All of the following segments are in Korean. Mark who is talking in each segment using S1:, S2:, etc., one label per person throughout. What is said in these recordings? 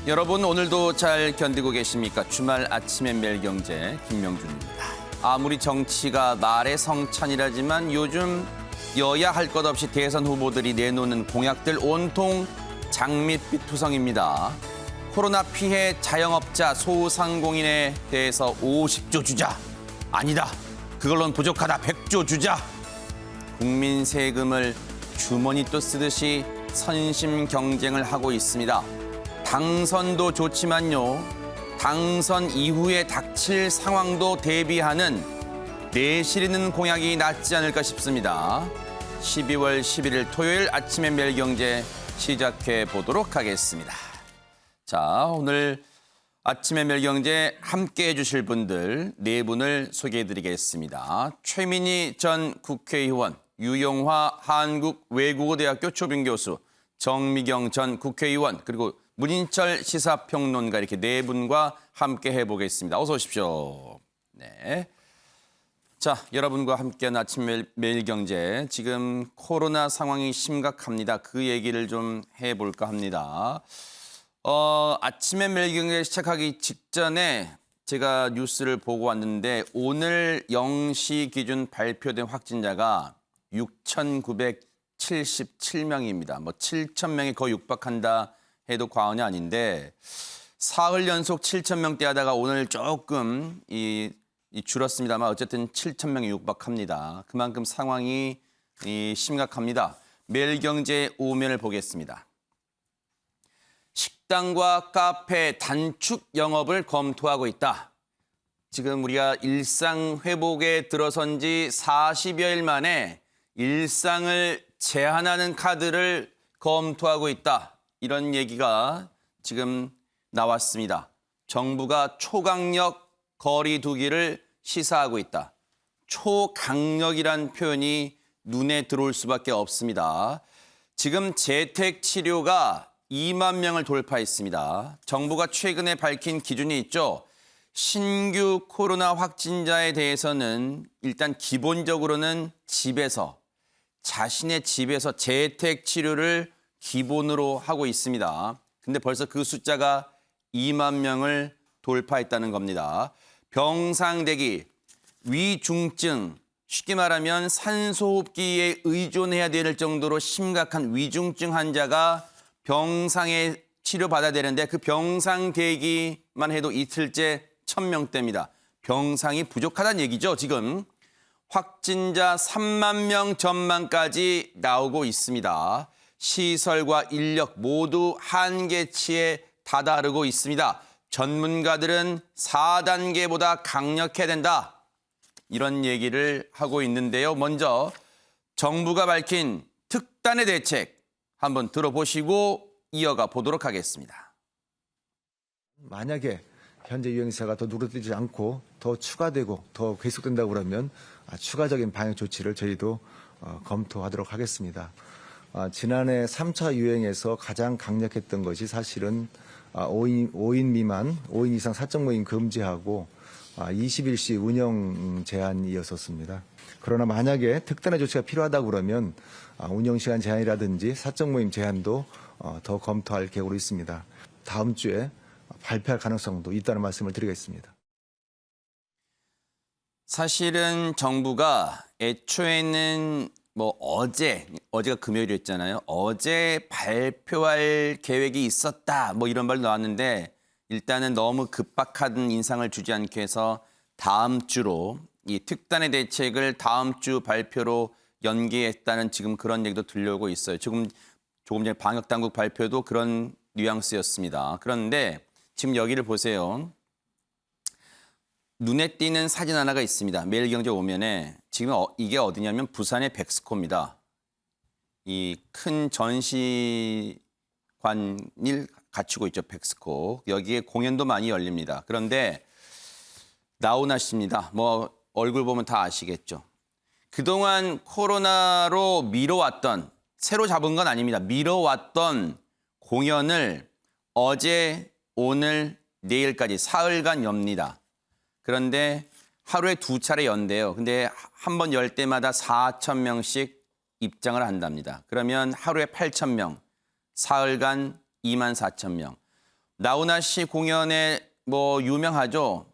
S1: 여러분 오늘도 잘 견디고 계십니까? 주말 아침엔 매일경제 김명준입니다. 아무리 정치가 말의 성찬이라지만 요즘 여야 할 것 없이 대선 후보들이 내놓는 공약들 온통 장밋빛 투성입니다. 코로나 피해 자영업자 소상공인에 대해서 50조 주자. 아니다. 그걸로는 부족하다. 100조 주자. 국민 세금을 주머니 또 쓰듯이 선심 경쟁을 하고 있습니다. 당선도 좋지만요. 당선 이후에 닥칠 상황도 대비하는 내실 있는 공약이 낫지 않을까 싶습니다. 12월 11일 토요일 아침의 매일경제 시작해 보도록 하겠습니다. 자, 오늘 아침의 매일경제 함께 해주실 분들 네 분을 소개해드리겠습니다. 최민희 전 국회의원, 유영화 한국외국어대학교 초빙교수, 정미경 전 국회의원, 그리고 문인철 시사평론가 이렇게 네 분과 함께 해보겠습니다. 어서 오십시오. 네. 자, 여러분과 함께하는 아침 매일경제. 지금 코로나 상황이 심각합니다. 그 얘기를 좀 해볼까 합니다. 아침에 매일경제 시작하기 직전에 제가 뉴스를 보고 왔는데 오늘 0시 기준 발표된 확진자가 6,977명입니다. 뭐 7,000명이 거의 육박한다 해도 과언이 아닌데 사흘 연속 7,000명대 하다가 오늘 조금 줄었습니다만 어쨌든 7,000명이 육박합니다. 그만큼 상황이 심각합니다. 매일경제 오면을 보겠습니다. 식당과 카페 단축 영업을 검토하고 있다. 지금 우리가 일상 회복에 들어선 지 40여일 만에 일상을 제한하는 카드를 검토하고 있다. 이런 얘기가 지금 나왔습니다. 정부가 초강력 거리 두기를 시사하고 있다. 초강력이란 표현이 눈에 들어올 수밖에 없습니다. 지금 재택 치료가 2만 명을 돌파했습니다. 정부가 최근에 밝힌 기준이 있죠. 신규 코로나 확진자에 대해서는 일단 기본적으로는 자신의 집에서 재택 치료를 기본으로 하고 있습니다. 근데 벌써 그 숫자가 2만 명을 돌파했다는 겁니다. 병상 대기, 위중증, 쉽게 말하면 산소호흡기에 의존해야 될 정도로 심각한 위중증 환자가 병상에 치료받아야 되는데 그 병상 대기만 해도 이틀째 1,000명대입니다. 병상이 부족하다는 얘기죠, 지금. 확진자 3만 명 전망까지 나오고 있습니다. 시설과 인력 모두 한계치에 다다르고 있습니다. 전문가들은 4단계보다 강력해야 된다. 이런 얘기를 하고 있는데요. 먼저 정부가 밝힌 특단의 대책 한번 들어보시고 이어가 보도록 하겠습니다.
S2: 만약에 현재 유행세가 더 누그러뜨리지 않고 더 추가되고 더 계속된다고 그러면 추가적인 방역 조치를 저희도 검토하도록 하겠습니다. 지난해 3차 유행에서 가장 강력했던 것이 사실은 5인 미만, 5인 이상 사적 모임 금지하고 21시 운영 제한이었었습니다. 그러나 만약에 특단의 조치가 필요하다고 그러면 운영 시간 제한이라든지 사적 모임 제한도 더 검토할 계획으로 있습니다. 다음 주에 발표할 가능성도 있다는 말씀을 드리겠습니다.
S1: 사실은 정부가 애초에는 어제가 금요일이었잖아요. 어제 발표할 계획이 있었다. 이런 말 나왔는데 일단은 너무 급박한 인상을 주지 않기 위해서 다음 주로 이 특단의 대책을 다음 주 발표로 연기했다는 지금 그런 얘기도 들려오고 있어요. 조금 전에 방역당국 발표도 그런 뉘앙스였습니다. 그런데 지금 여기를 보세요. 눈에 띄는 사진 하나가 있습니다. 매일경제 오면에 지금 이게 어디냐면 부산의 백스코입니다. 이 큰 전시관을 갖추고 있죠, 백스코. 여기에 공연도 많이 열립니다. 그런데 나훈아 씨입니다. 얼굴 보면 다 아시겠죠. 그동안 코로나로 미뤄왔던, 새로 잡은 건 아닙니다. 미뤄왔던 공연을 어제, 오늘, 내일까지 사흘간 엽니다. 그런데 하루에 2차례 연대요. 근데 한 번 열 때마다 4,000명씩 입장을 한답니다. 그러면 하루에 8,000명, 사흘간 24,000명. 나훈아 씨 공연에 뭐 유명하죠.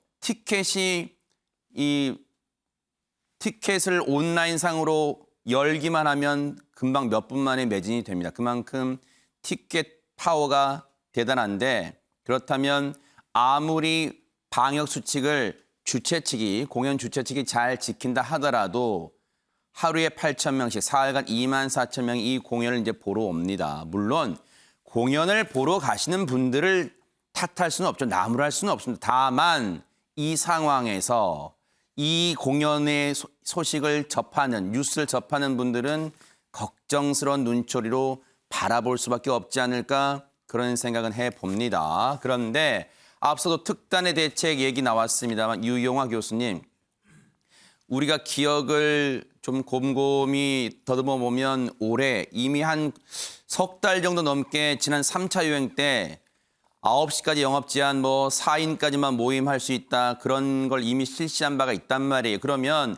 S1: 티켓을 온라인상으로 열기만 하면 금방 몇 분 만에 매진이 됩니다. 그만큼 티켓 파워가 대단한데 그렇다면 아무리 방역 수칙을 공연 주최 측이 잘 지킨다 하더라도 하루에 8,000명씩 4일간 24,000명이 이 공연을 이제 보러 옵니다. 물론 공연을 보러 가시는 분들을 탓할 수는 없죠. 나무랄 수는 없습니다. 다만 이 상황에서 이 공연의 소식을 접하는 뉴스를 접하는 분들은 걱정스러운 눈초리로 바라볼 수밖에 없지 않을까 그런 생각은 해봅니다. 그런데 앞서도 특단의 대책 얘기 나왔습니다만 유용화 교수님, 우리가 기억을 좀 곰곰이 더듬어 보면 올해 이미 한 석 달 정도 넘게 지난 3차 유행 때 9시까지 영업 제한 4인까지만 모임할 수 있다. 그런 걸 이미 실시한 바가 있단 말이에요. 그러면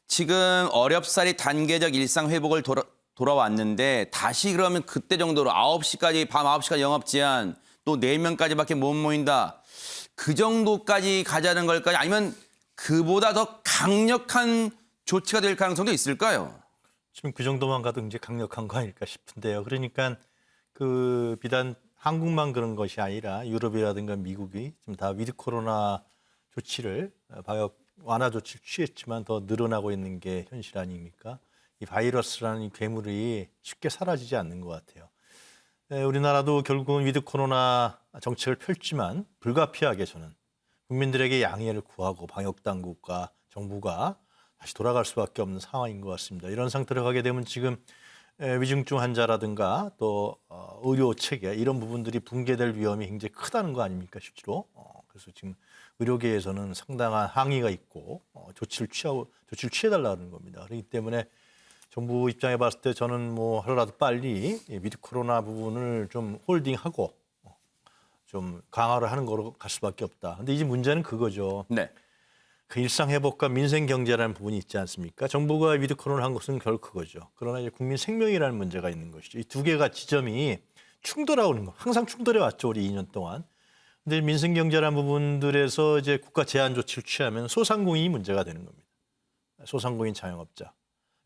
S1: 지금 어렵사리 단계적 일상 회복을 돌아왔는데 다시 그러면 그때 정도로 밤 9시까지 영업 제한 또 4명까지밖에 못 모인다. 그 정도까지 가자는 걸까요? 아니면 그보다 더 강력한 조치가 될 가능성도 있을까요?
S3: 지금 그 정도만 가도 이제 강력한 거 아닐까 싶은데요. 그러니까 그 비단 한국만 그런 것이 아니라 유럽이라든가 미국이 지금 다 위드 코로나 조치를 방역 완화 조치를 취했지만 더 늘어나고 있는 게 현실 아닙니까? 이 바이러스라는 이 괴물이 쉽게 사라지지 않는 것 같아요. 우리나라도 결국은 위드 코로나 정책을 펼지만 불가피하게 저는 국민들에게 양해를 구하고 방역 당국과 정부가 다시 돌아갈 수밖에 없는 상황인 것 같습니다. 이런 상태로 가게 되면 지금 위중증 환자라든가 또 의료 체계 이런 부분들이 붕괴될 위험이 굉장히 크다는 거 아닙니까 실제로. 그래서 지금 의료계에서는 상당한 항의가 있고 조치를 취해달라는 겁니다. 그렇기 때문에 정부 입장에 봤을 때 저는 하루라도 빨리 위드 코로나 부분을 좀 홀딩하고 좀 강화를 하는 거로 갈 수밖에 없다. 근데 이제 문제는 그거죠.
S1: 네.
S3: 그 일상 회복과 민생 경제라는 부분이 있지 않습니까? 정부가 위드 코로나 한 것은 결국 그거죠. 그러나 이제 국민 생명이라는 문제가 있는 것이죠. 이 두 개가 지점이 충돌하는 거. 항상 충돌해 왔죠, 우리 2년 동안. 근데 민생 경제라는 부분들에서 이제 국가 제한 조치를 취하면 소상공인이 문제가 되는 겁니다. 소상공인 자영업자.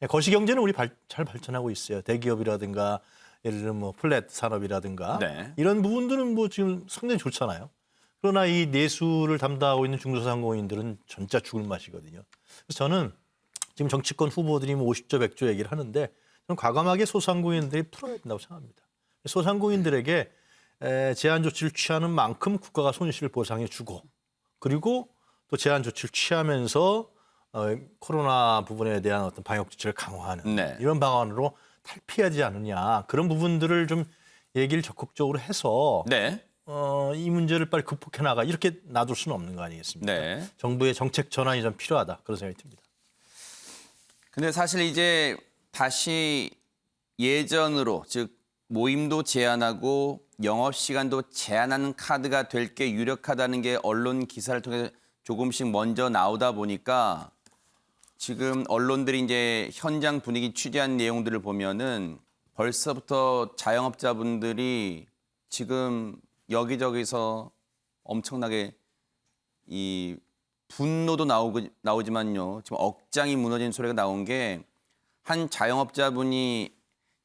S3: 거시 경제는 우리 잘 발전하고 있어요. 대기업이라든가 예를 들면 플랫 산업이라든가
S1: 네.
S3: 이런 부분들은 지금 상당히 좋잖아요. 그러나 이 내수를 담당하고 있는 중소상공인들은 전짜 죽을 맛이거든요. 그래서 저는 지금 정치권 후보들이 50조, 100조 얘기를 하는데 저는 과감하게 소상공인들이 풀어야 된다고 생각합니다. 소상공인들에게 제한 조치를 취하는 만큼 국가가 손실을 보상해 주고 그리고 또 제한 조치를 취하면서 코로나 부분에 대한 어떤 방역 조치를 강화하는
S1: 네.
S3: 이런 방안으로 탈피하지 않느냐 그런 부분들을 좀 얘기를 적극적으로 해서
S1: 네.
S3: 이 문제를 빨리 극복해 나가 이렇게 놔둘 수는 없는 거 아니겠습니까?
S1: 네.
S3: 정부의 정책 전환이 좀 필요하다 그런 생각이 듭니다.
S1: 근데 사실 이제 다시 예전으로 즉 모임도 제한하고 영업 시간도 제한하는 카드가 될 게 유력하다는 게 언론 기사를 통해 조금씩 먼저 나오다 보니까 지금 언론들이 이제 현장 분위기 취재한 내용들을 보면은 벌써부터 자영업자분들이 지금 여기저기서 엄청나게 이 분노도 나오지만요. 지금 억장이 무너진 소리가 나온 게 한 자영업자분이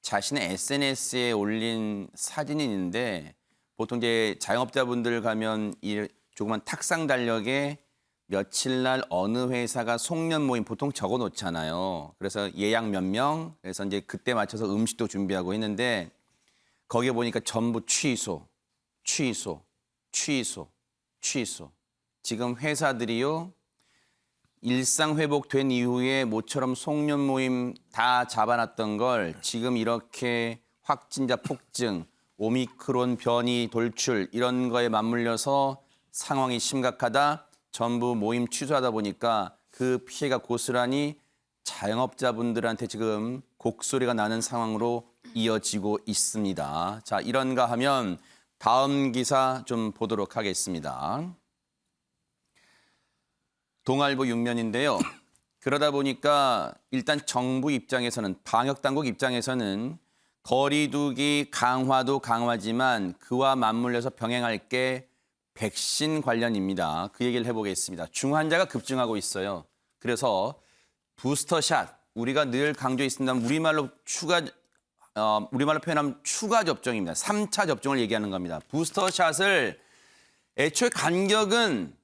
S1: 자신의 SNS에 올린 사진이 있는데 보통 이제 자영업자분들 가면 이 조그만 탁상 달력에 며칠 날 어느 회사가 송년 모임 보통 적어 놓잖아요. 그래서 예약 몇 명, 그래서 이제 그때 맞춰서 음식도 준비하고 했는데 거기에 보니까 전부 취소. 지금 회사들이요. 일상 회복된 이후에 모처럼 송년 모임 다 잡아놨던 걸 지금 이렇게 확진자 폭증, 오미크론 변이 돌출 이런 거에 맞물려서 상황이 심각하다. 전부 모임 취소하다 보니까 그 피해가 고스란히 자영업자분들한테 지금 곡소리가 나는 상황으로 이어지고 있습니다. 자, 이런가 하면 다음 기사 좀 보도록 하겠습니다. 동아일보 6면인데요. 그러다 보니까 일단 정부 입장에서는 방역당국 입장에서는 거리두기 강화도 강화지만 그와 맞물려서 병행할 게 백신 관련입니다. 그 얘기를 해보겠습니다. 중환자가 급증하고 있어요. 그래서 부스터샷, 우리가 늘 강조했습니다. 우리말로 표현하면 추가 접종입니다. 3차 접종을 얘기하는 겁니다. 부스터샷을 애초에 간격은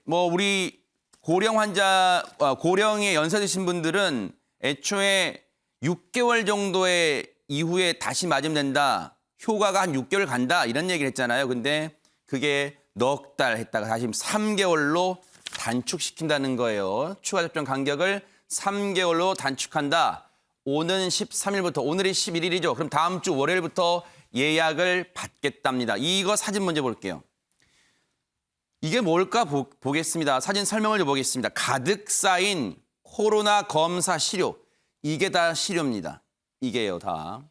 S1: 우리 고령에 연세 드신 분들은 애초에 6개월 정도의 이후에 다시 맞으면 된다. 효과가 한 6개월 간다. 이런 얘기를 했잖아요. 근데 그게 넉 달 했다가 다시 3개월로 단축시킨다는 거예요. 추가 접종 간격을 3개월로 단축한다. 오는 13일부터, 오늘이 11일이죠. 그럼 다음 주 월요일부터 예약을 받겠답니다. 이거 사진 먼저 볼게요. 이게 뭘까 보겠습니다. 사진 설명을 좀 보겠습니다. 가득 쌓인 코로나 검사 시료. 이게 다 시료입니다. 이게요, 다.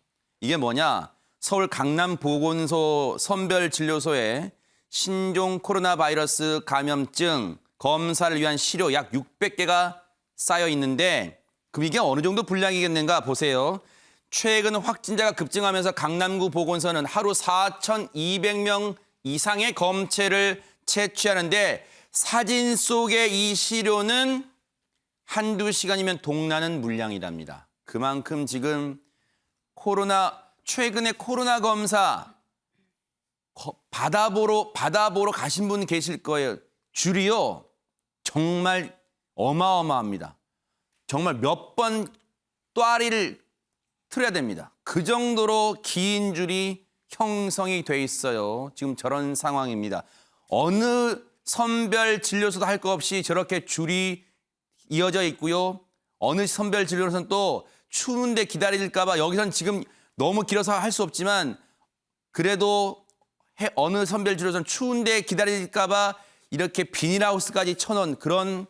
S1: 이게 뭐냐? 서울 강남보건소 선별진료소에 신종 코로나 바이러스 감염증 검사를 위한 시료 약 600개가 쌓여 있는데 그럼 이게 어느 정도 분량이겠는가 보세요. 최근 확진자가 급증하면서 강남구 보건소는 하루 4,200명 이상의 검체를 채취하는데 사진 속의 이 시료는 한두 시간이면 동나는 물량이랍니다. 그만큼 지금 최근에 코로나 검사 받아보러 가신 분 계실 거예요. 줄이요. 정말 어마어마합니다. 정말 몇 번 또아리를 틀어야 됩니다. 그 정도로 긴 줄이 형성이 돼 있어요. 지금 저런 상황입니다. 어느 선별 진료소도 할 거 없이 저렇게 줄이 이어져 있고요. 어느 선별 진료소는 또 추운데 기다릴까 봐 여기선 지금 너무 길어서 할 수 없지만 그래도 어느 선별 진료소는 추운데 기다릴까 봐 이렇게 비닐하우스까지 쳐놓은 그런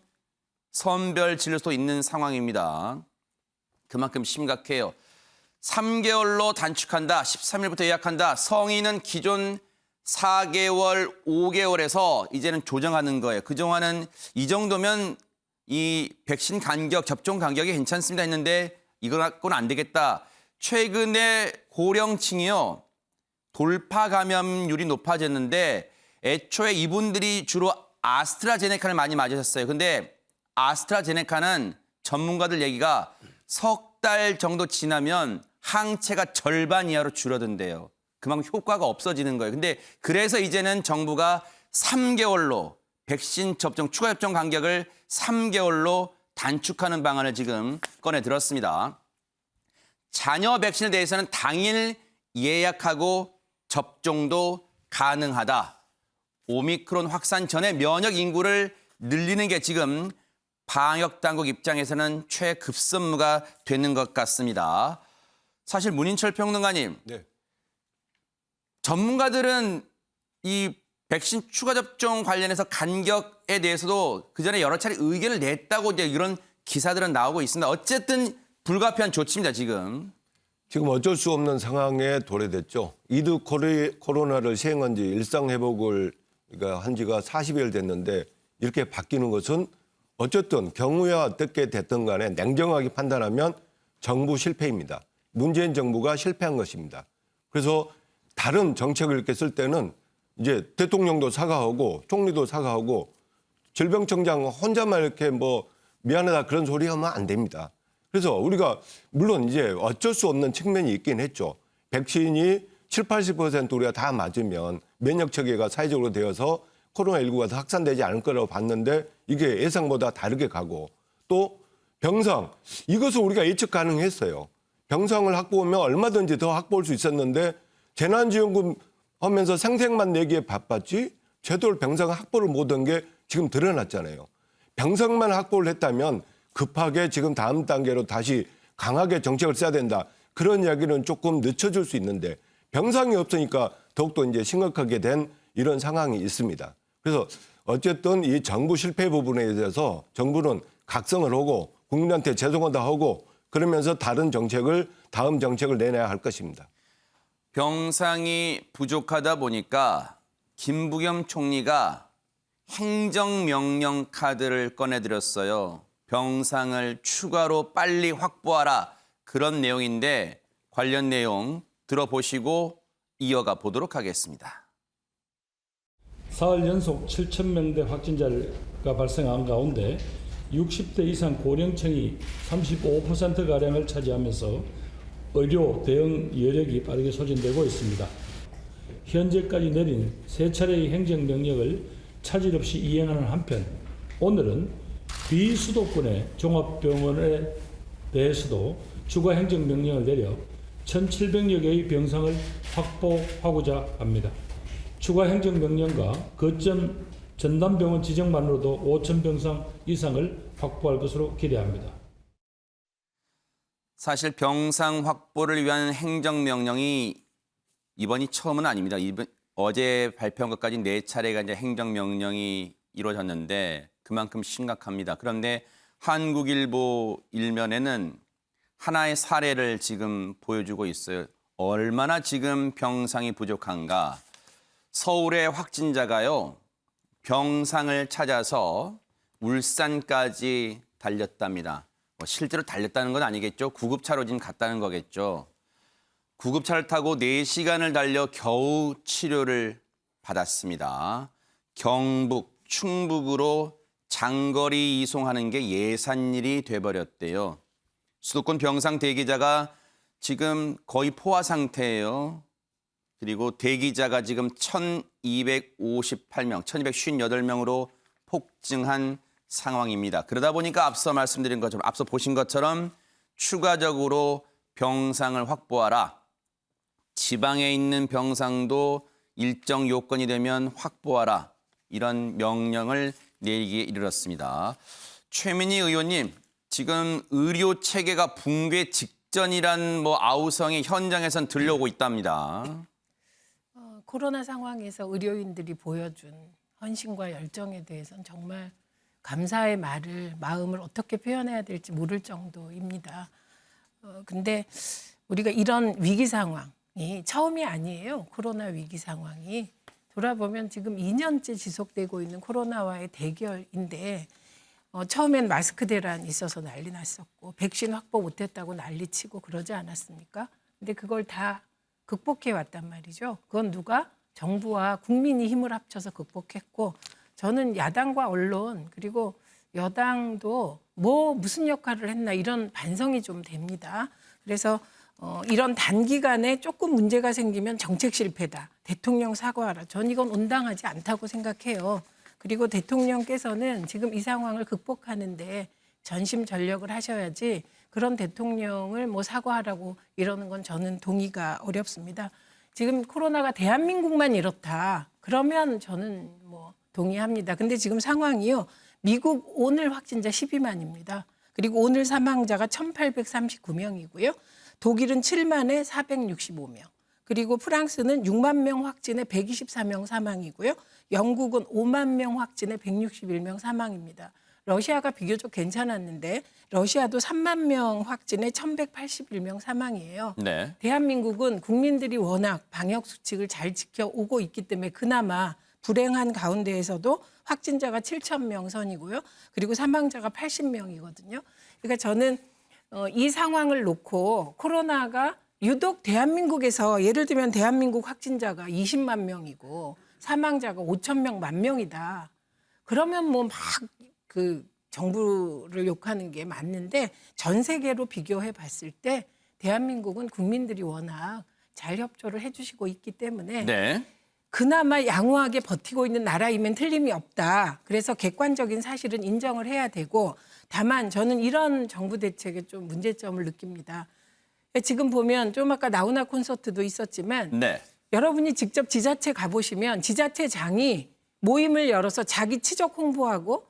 S1: 선별 진료소 있는 상황입니다. 그만큼 심각해요. 3개월로 단축한다. 13일부터 예약한다. 성인은 기존 4개월, 5개월에서 이제는 조정하는 거예요. 그동안은 이 정도면 이 백신 간격, 접종 간격이 괜찮습니다 했는데 이거 갖고는 안 되겠다. 최근에 고령층이요. 돌파 감염률이 높아졌는데 애초에 이분들이 주로 아스트라제네카를 많이 맞으셨어요. 근데 아스트라제네카는 전문가들 얘기가 석 달 정도 지나면 항체가 절반 이하로 줄어든대요. 그만큼 효과가 없어지는 거예요. 근데 그래서 이제는 정부가 3개월로 백신 접종, 추가 접종 간격을 3개월로 단축하는 방안을 지금 꺼내 들었습니다. 자녀 백신에 대해서는 당일 예약하고 접종도 가능하다. 오미크론 확산 전에 면역 인구를 늘리는 게 지금 방역 당국 입장에서는 최급선무가 되는 것 같습니다. 사실 문인철 평론가님,
S4: 네.
S1: 전문가들은 이 백신 추가 접종 관련해서 간격에 대해서도 그전에 여러 차례 의견을 냈다고 이제 이런 기사들은 나오고 있습니다. 어쨌든 불가피한 조치입니다, 지금.
S4: 지금 어쩔 수 없는 상황에 도래됐죠. 2두 코로나를 시행한 지 일상 회복을 한 지가 40일 됐는데 이렇게 바뀌는 것은 어쨌든 경우에 어떻게 됐든 간에 냉정하게 판단하면 정부 실패입니다. 문재인 정부가 실패한 것입니다. 그래서 다른 정책을 이렇게 쓸 때는 이제 대통령도 사과하고 총리도 사과하고 질병청장 혼자만 이렇게 미안하다 그런 소리 하면 안 됩니다. 그래서 우리가 물론 이제 어쩔 수 없는 측면이 있긴 했죠. 백신이 70, 80% 우리가 다 맞으면 면역 체계가 사회적으로 되어서 코로나19가 더 확산되지 않을 거라고 봤는데 이게 예상보다 다르게 가고 또 병상 이것을 우리가 예측 가능했어요. 병상을 확보하면 얼마든지 더 확보할 수 있었는데 재난지원금 하면서 생색만 내기에 바빴지 제대로 병상 확보를 못한 게 지금 드러났잖아요. 병상만 확보를 했다면 급하게 지금 다음 단계로 다시 강하게 정책을 써야 된다. 그런 이야기는 조금 늦춰줄 수 있는데 병상이 없으니까 더욱더 이제 심각하게 된 이런 상황이 있습니다. 그래서 어쨌든 이 정부 실패 부분에 대해서 정부는 각성을 하고 국민한테 죄송하다 하고 그러면서 다른 정책을 다음 정책을 내놔야 할 것입니다.
S1: 병상이 부족하다 보니까 김부겸 총리가 행정명령 카드를 꺼내들었어요. 병상을 추가로 빨리 확보하라 그런 내용인데 관련 내용 들어보시고 이어가 보도록 하겠습니다.
S5: 사흘 연속 7,000명대 확진자가 발생한 가운데 60대 이상 고령층이 35%가량을 차지하면서 의료 대응 여력이 빠르게 소진되고 있습니다. 현재까지 내린 3차례의 행정명령을 차질 없이 이행하는 한편 오늘은 비수도권의 종합병원에 대해서도 추가 행정명령을 내려 1,700여 개의 병상을 확보하고자 합니다. 추가 행정명령과 거점 전담병원 지정만으로도 5,000병상 이상을 확보할 것으로 기대합니다.
S1: 사실 병상 확보를 위한 행정명령이 이번이 처음은 아닙니다. 어제 발표한 것까지 4차례가 이제 행정명령이 이루어졌는데 그만큼 심각합니다. 그런데 한국일보 일면에는 하나의 사례를 지금 보여주고 있어요. 얼마나 지금 병상이 부족한가. 서울의 확진자가요. 병상을 찾아서 울산까지 달렸답니다. 실제로 달렸다는 건 아니겠죠. 구급차로 지금 갔다는 거겠죠. 구급차를 타고 4시간을 달려 겨우 치료를 받았습니다. 경북, 충북으로 장거리 이송하는 게 예산일이 돼버렸대요. 수도권 병상 대기자가 지금 거의 포화 상태예요. 그리고 대기자가 지금 1,258명, 1,258명으로 폭증한 상황입니다. 그러다 보니까 앞서 말씀드린 것처럼, 앞서 보신 것처럼 추가적으로 병상을 확보하라. 지방에 있는 병상도 일정 요건이 되면 확보하라. 이런 명령을 내리기에 이르렀습니다. 최민희 의원님, 지금 의료 체계가 붕괴 직전이란 아우성이 현장에선 들려오고 있답니다.
S6: 코로나 상황에서 의료인들이 보여준 헌신과 열정에 대해서는 정말 감사의 마음을 어떻게 표현해야 될지 모를 정도입니다. 근데 우리가 이런 위기 상황이 처음이 아니에요. 코로나 위기 상황이. 돌아보면 지금 2년째 지속되고 있는 코로나와의 대결인데 처음엔 마스크 대란 있어서 난리 났었고 백신 확보 못했다고 난리치고 그러지 않았습니까? 근데 그걸 다 극복해 왔단 말이죠. 그건 누가? 정부와 국민이 힘을 합쳐서 극복했고 저는 야당과 언론 그리고 여당도 무슨 역할을 했나 이런 반성이 좀 됩니다. 그래서 이런 단기간에 조금 문제가 생기면 정책 실패다. 대통령 사과하라. 전 이건 온당하지 않다고 생각해요. 그리고 대통령께서는 지금 이 상황을 극복하는데 전심전력을 하셔야지 그런 대통령을 사과하라고 이러는 건 저는 동의가 어렵습니다. 지금 코로나가 대한민국만 이렇다. 그러면 저는 동의합니다. 근데 지금 상황이요. 미국 오늘 확진자 12만입니다. 그리고 오늘 사망자가 1,839명이고요. 독일은 7만에 465명. 그리고 프랑스는 6만 명 확진에 124명 사망이고요. 영국은 5만 명 확진에 161명 사망입니다. 러시아가 비교적 괜찮았는데 러시아도 3만 명 확진에 1,181명 사망이에요.
S1: 네.
S6: 대한민국은 국민들이 워낙 방역 수칙을 잘 지켜오고 있기 때문에 그나마 불행한 가운데에서도 확진자가 7,000명 선이고요. 그리고 사망자가 80명이거든요. 그러니까 저는 이 상황을 놓고 코로나가 유독 대한민국에서 예를 들면 대한민국 확진자가 20만 명이고 사망자가 5,000명, 10,000명이다. 그러면 정부를 욕하는 게 맞는데 전 세계로 비교해 봤을 때 대한민국은 국민들이 워낙 잘 협조를 해주시고 있기 때문에
S1: 네.
S6: 그나마 양호하게 버티고 있는 나라이면 틀림이 없다. 그래서 객관적인 사실은 인정을 해야 되고 다만 저는 이런 정부 대책에 좀 문제점을 느낍니다. 지금 보면 좀 아까 나훈아 콘서트도 있었지만
S1: 네.
S6: 여러분이 직접 지자체 가보시면 지자체장이 모임을 열어서 자기 치적 홍보하고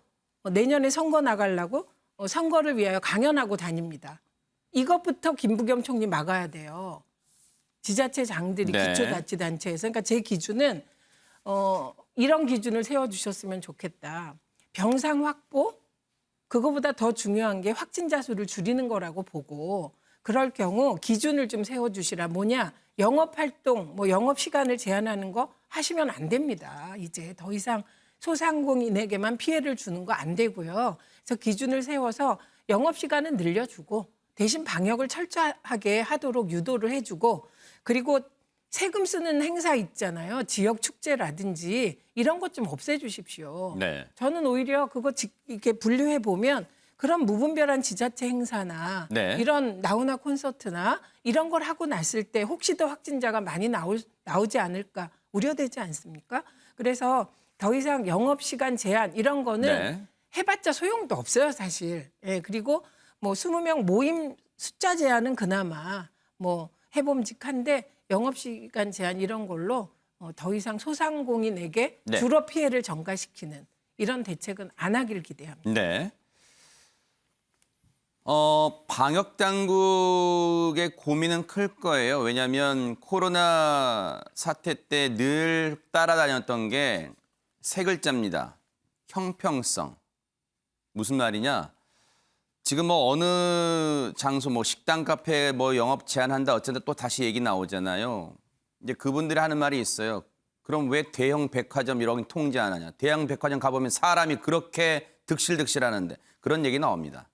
S6: 내년에 선거 나가려고 선거를 위하여 강연하고 다닙니다. 이것부터 김부겸 총리 막아야 돼요. 지자체장들이
S1: 네.
S6: 기초자치단체에서. 그러니까 제 기준은 이런 기준을 세워주셨으면 좋겠다. 병상 확보? 그거보다 더 중요한 게 확진자 수를 줄이는 거라고 보고 그럴 경우 기준을 좀 세워주시라. 뭐냐? 영업활동, 영업시간을 제한하는 거 하시면 안 됩니다. 이제 더 이상 소상공인에게만 피해를 주는 거 안 되고요. 그래서 기준을 세워서 영업시간은 늘려주고 대신 방역을 철저하게 하도록 유도를 해주고 그리고 세금 쓰는 행사 있잖아요. 지역 축제라든지 이런 것 좀 없애주십시오.
S1: 네.
S6: 저는 오히려 그거 이렇게 분류해 보면 그런 무분별한 지자체 행사나
S1: 네.
S6: 이런 나훈아 콘서트나 이런 걸 하고 났을 때 혹시 더 확진자가 많이 나오지 않을까 우려되지 않습니까? 그래서 더 이상 영업시간 제한 이런 거는
S1: 네.
S6: 해봤자 소용도 없어요, 사실. 예, 그리고 뭐 20명 모임 숫자 제한은 그나마 뭐 해봄직한데 영업시간 제한 이런 걸로 더 이상 소상공인에게
S1: 네.
S6: 주로 피해를 전가시키는 이런 대책은 안 하길 기대합니다.
S1: 네. 방역 당국의 고민은 클 거예요. 왜냐하면 코로나 사태 때 늘 따라다녔던 게 세 글자입니다. 형평성. 무슨 말이냐? 지금 뭐 어느 장소 뭐 식당, 카페 뭐 영업 제한한다 어쨌든 또 다시 얘기 나오잖아요. 이제 그분들이 하는 말이 있어요. 그럼 왜 대형 백화점 이런 거 통제 안 하냐? 대형 백화점 가보면 사람이 그렇게 득실득실하는데 그런 얘기 나옵니다.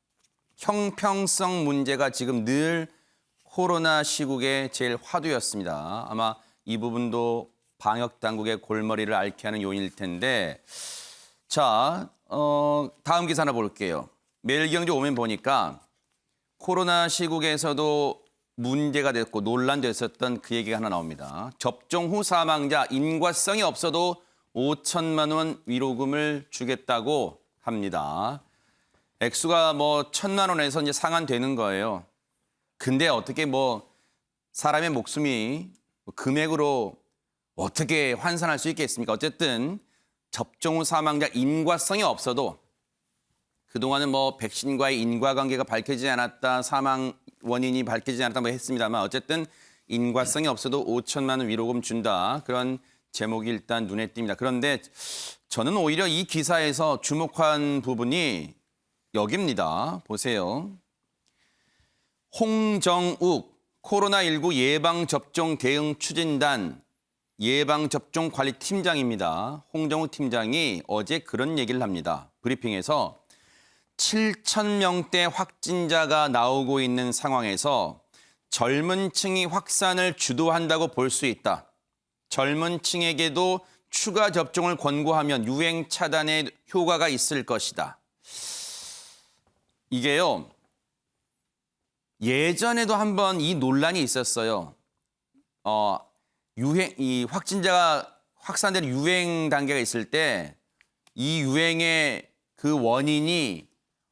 S1: 형평성 문제가 지금 늘 코로나 시국의 제일 화두였습니다. 아마 이 부분도 방역 당국의 골머리를 앓게 하는 요인일 텐데 자, 다음 기사 하나 볼게요. 매일경제 오면 보니까 코로나 시국에서도 문제가 됐고 논란됐었던 그 얘기가 하나 나옵니다. 접종 후 사망자 인과성이 없어도 5천만 원 위로금을 주겠다고 합니다. 액수가 뭐 1,000만 원에서 이제 상한되는 거예요. 근데 어떻게 뭐 사람의 목숨이 금액으로 어떻게 환산할 수 있겠습니까? 어쨌든 접종 후 사망자 인과성이 없어도 그동안은 뭐 백신과의 인과관계가 밝혀지지 않았다, 사망 원인이 밝혀지지 않았다 뭐 했습니다만 어쨌든 인과성이 없어도 5천만 원 위로금 준다. 그런 제목이 일단 눈에 띕니다. 그런데 저는 오히려 이 기사에서 주목한 부분이 여기입니다. 보세요. 홍정욱 코로나19 예방접종 대응 추진단 예방접종관리팀장입니다. 홍정욱 팀장이 어제 그런 얘기를 합니다. 브리핑에서 7,000명대 확진자가 나오고 있는 상황에서 젊은 층이 확산을 주도한다고 볼 수 있다. 젊은 층에게도 추가 접종을 권고하면 유행 차단에 효과가 있을 것이다. 이게요. 예전에도 한번 이 논란이 있었어요. 이 확진자가 확산되는 유행 단계가 있을 때 이 유행의 그 원인이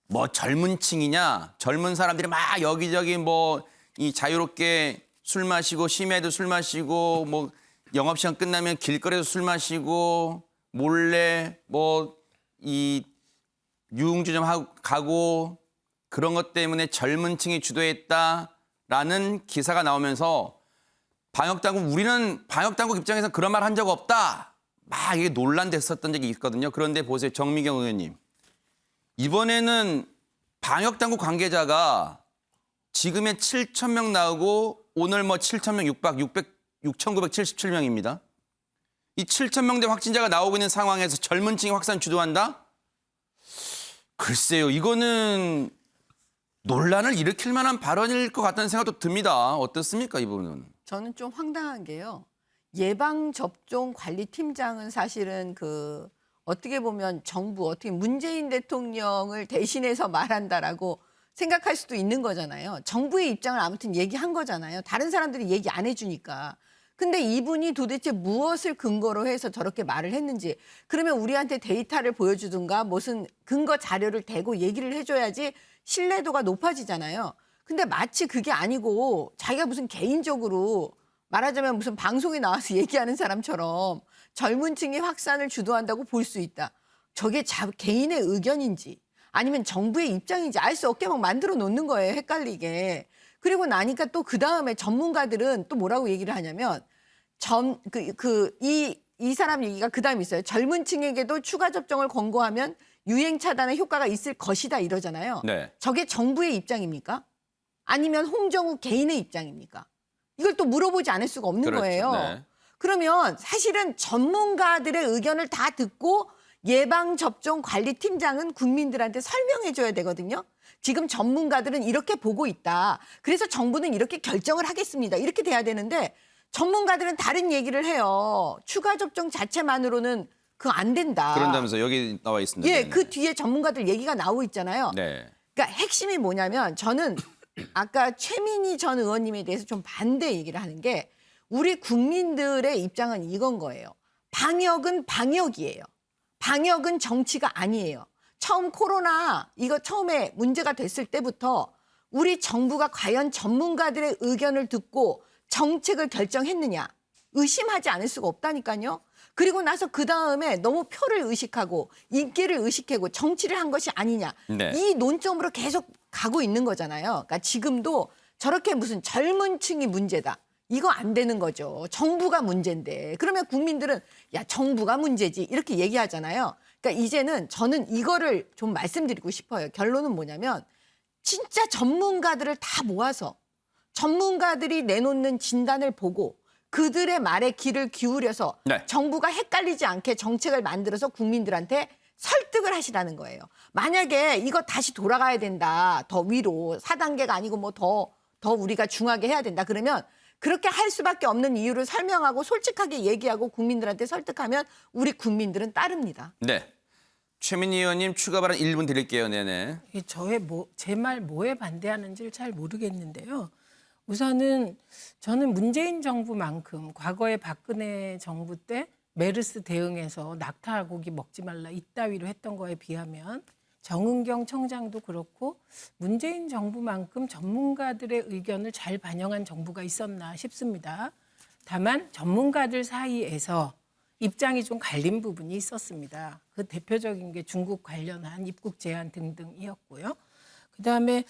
S1: 뭐 젊은 층이냐, 젊은 사람들이 막 여기저기 뭐 이 자유롭게 술 마시고 심야에도 술 마시고 뭐 영업시간 끝나면 길거리에서 술 마시고 몰래 뭐 이 유흥주점 가고 그런 것 때문에 젊은 층이 주도했다라는 기사가 나오면서 우리는 방역당국 입장에서 그런 말 한 적 없다. 막 이게 논란됐었던 적이 있거든요. 그런데 보세요. 정미경 의원님. 이번에는 방역당국 관계자가 지금의 7,000명 나오고 오늘 뭐 7,000명 6,977명입니다. 이 7,000명대 확진자가 나오고 있는 상황에서 젊은 층이 확산 주도한다? 글쎄요. 이거는 논란을 일으킬 만한 발언일 것 같다는 생각도 듭니다. 어떻습니까, 이 부분은?
S7: 저는 좀 황당한 게요. 예방접종관리팀장은 사실은 어떻게 보면 어떻게 문재인 대통령을 대신해서 말한다라고 생각할 수도 있는 거잖아요. 정부의 입장을 아무튼 얘기한 거잖아요. 다른 사람들이 얘기 안 해주니까. 근데 이분이 도대체 무엇을 근거로 해서 저렇게 말을 했는지 그러면 우리한테 데이터를 보여주든가 무슨 근거 자료를 대고 얘기를 해줘야지 신뢰도가 높아지잖아요. 근데 마치 그게 아니고 자기가 무슨 개인적으로 말하자면 무슨 방송에 나와서 얘기하는 사람처럼 젊은 층이 확산을 주도한다고 볼 수 있다. 저게 개인의 의견인지 아니면 정부의 입장인지 알 수 없게 막 만들어 놓는 거예요. 헷갈리게. 그리고 나니까 또 그다음에 전문가들은 또 뭐라고 얘기를 하냐면 이 사람 얘기가 그다음에 있어요. 젊은 층에게도 추가 접종을 권고하면 유행 차단에 효과가 있을 것이다 이러잖아요.
S1: 네.
S7: 저게 정부의 입장입니까? 아니면 홍정욱 개인의 입장입니까? 이걸 또 물어보지 않을 수가 없는
S1: 그렇죠.
S7: 거예요.
S1: 네.
S7: 그러면 사실은 전문가들의 의견을 다 듣고 예방접종관리팀장은 국민들한테 설명해 줘야 되거든요. 지금 전문가들은 이렇게 보고 있다. 그래서 정부는 이렇게 결정을 하겠습니다. 이렇게 돼야 되는데 전문가들은 다른 얘기를 해요. 추가 접종 자체만으로는 그거 안 된다.
S1: 그런다면서 여기 나와 있습니다.
S7: 예,
S1: 네네.
S7: 그 뒤에 전문가들 얘기가 나오고 있잖아요.
S1: 네.
S7: 그러니까 핵심이 뭐냐면 저는 아까 최민희 전 의원님에 대해서 좀 반대 얘기를 하는 게 우리 국민들의 입장은 이건 거예요. 방역은 방역이에요. 방역은 정치가 아니에요. 처음 코로나 이거 처음에 문제가 됐을 때부터 우리 정부가 과연 전문가들의 의견을 듣고 정책을 결정했느냐 의심하지 않을 수가 없다니까요. 그리고 나서 그다음에 너무 표를 의식하고 인기를 의식하고 정치를 한 것이 아니냐.
S1: 네.
S7: 이 논점으로 계속 가고 있는 거잖아요. 그러니까 지금도 저렇게 무슨 젊은 층이 문제다. 이거 안 되는 거죠. 정부가 문제인데. 그러면 국민들은 야 정부가 문제지 이렇게 얘기하잖아요. 그러니까 이제는 저는 이거를 좀 말씀드리고 싶어요. 결론은 뭐냐면 진짜 전문가들을 다 모아서 전문가들이 내놓는 진단을 보고 그들의 말에 귀를 기울여서
S1: 네.
S7: 정부가 헷갈리지 않게 정책을 만들어서 국민들한테 설득을 하시라는 거예요. 만약에 이거 다시 돌아가야 된다. 더 위로 4단계가 아니고 뭐 더 우리가 중하게 해야 된다. 그러면 그렇게 할 수밖에 없는 이유를 설명하고 솔직하게 얘기하고 국민들한테 설득하면 우리 국민들은 따릅니다.
S1: 네. 최민희 의원님 추가 발언 1분 드릴게요. 네네.
S6: 제 말 뭐에 반대하는지를 잘 모르겠는데요. 우선은 저는 문재인 정부만큼 과거에 박근혜 정부 때 메르스 대응해서 낙타 고기 먹지 말라 이따위로 했던 거에 비하면 정은경 청장도 그렇고 문재인 정부만큼 전문가들의 의견을 잘 반영한 정부가 있었나 싶습니다. 다만 전문가들 사이에서 입장이 좀 갈린 부분이 있었습니다. 그 대표적인 게 중국 관련한 입국 제한 등등이었고요. 그다음에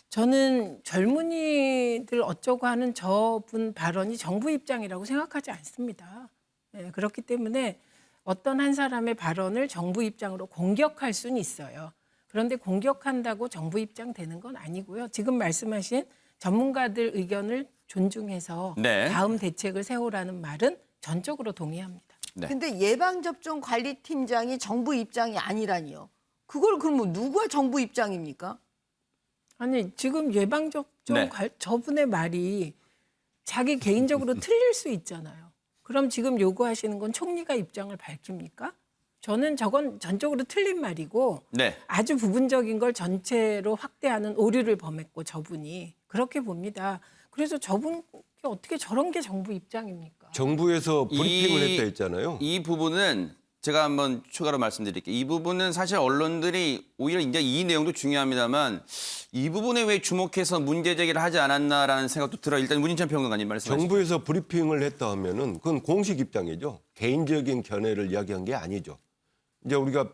S6: 저는 젊은이들 어쩌고 하는 저분 발언이 정부 입장이라고 생각하지 않습니다. 네, 그렇기 때문에 어떤 한 사람의 발언을 정부 입장으로 공격할 수는 있어요. 그런데 공격한다고 정부 입장 되는 건 아니고요. 지금 말씀하신 전문가들 의견을 존중해서
S1: 네.
S6: 다음 대책을 세우라는 말은 전적으로 동의합니다.
S1: 네.
S7: 근데 예방접종관리팀장이 정부 입장이 아니라니요. 그걸 그러면 누가 정부 입장입니까?
S6: 아니 지금 예방접종
S1: 네.
S6: 저분의 말이 자기 개인적으로 틀릴 수 있잖아요. 그럼 지금 요구하시는 건 총리가 입장을 밝힙니까? 저는 저건 전적으로 틀린 말이고
S1: 네.
S6: 아주 부분적인 걸 전체로 확대하는 오류를 범했고 저분이 그렇게 봅니다. 그래서 저분이 어떻게 저런 게 정부 입장입니까?
S4: 정부에서 브리핑을 했다 했잖아요.
S1: 이 부분은 제가 한번 추가로 말씀드릴게요. 이 부분은 사실 언론들이 오히려 이제 이 내용도 중요합니다만 이 부분에 왜 주목해서 문제 제기를 하지 않았나라는 생각도 들어요. 일단 문인천 평론가님 말씀하시죠.
S4: 정부에서 브리핑을 했다 하면은 그건 공식 입장이죠. 개인적인 견해를 이야기한 게 아니죠. 이제 우리가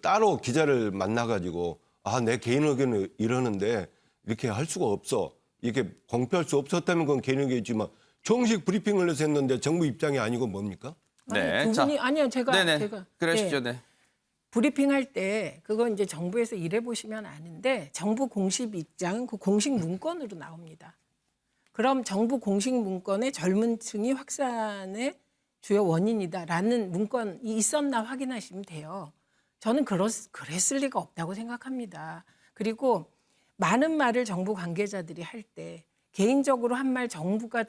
S4: 따로 기자를 만나가지고 내 개인 의견을 이러는데 이렇게 할 수가 없어. 이렇게 공표할 수 없었다면 그건 개인 의견이지만 정식 브리핑을 해서 했는데 정부 입장이 아니고 뭡니까?
S1: 네.
S6: 아니, 그분이 아니요 제가
S1: 네네. 그러시죠. 네.
S6: 브리핑할 때 그건 이제 정부에서 일해 보시면 아는데 정부 공식 입장은 그 공식 문건으로 나옵니다. 그럼 정부 공식 문건에 젊은 층이 확산의 주요 원인이다라는 문건이 있었나 확인하시면 돼요. 저는 그랬을 리가 없다고 생각합니다. 그리고 많은 말을 정부 관계자들이 할 때 개인적으로 한 말 전부가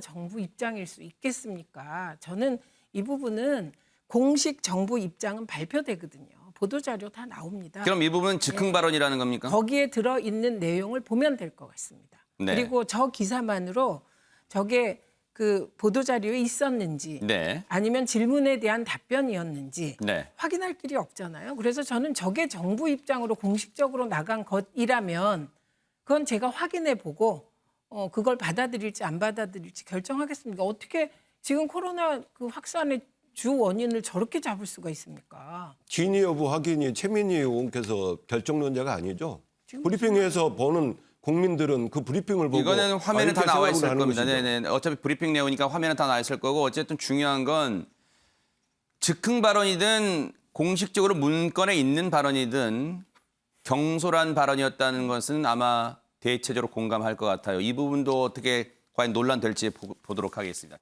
S6: 정부 입장일 수 있겠습니까? 저는 이 부분은 공식 정부 입장은 발표되거든요. 보도자료 다 나옵니다.
S1: 그럼 이 부분은 즉흥 발언이라는 겁니까?
S6: 거기에 들어있는 내용을 보면 될 것 같습니다.
S1: 네.
S6: 그리고 저 기사만으로 저게 그 보도자료에 있었는지
S1: 네.
S6: 아니면 질문에 대한 답변이었는지
S1: 네.
S6: 확인할 길이 없잖아요. 그래서 저는 저게 정부 입장으로 공식적으로 나간 것이라면 그건 제가 확인해 보고 그걸 받아들일지 안 받아들일지 결정하겠습니다. 어떻게 지금 코로나 그 확산의 주 원인을 저렇게 잡을 수가 있습니까?
S4: 진위 여부 확인이 최민희 의원께서 결정론자가 아니죠. 브리핑에서 보는 국민들은 그 브리핑을 보고
S1: 이거는 화면에
S4: 이렇게
S1: 다 나와
S4: 생각을
S1: 있을
S4: 하는
S1: 겁니다.
S4: 것이죠.
S1: 네네. 어차피 브리핑 내용이니까 화면에 다 나와 있을 거고 어쨌든 중요한 건 즉흥 발언이든 공식적으로 문건에 있는 발언이든 경솔한 발언이었다는 것은 아마 대체적으로 공감할 것 같아요. 이 부분도 어떻게 과연 논란될지 보도록 하겠습니다.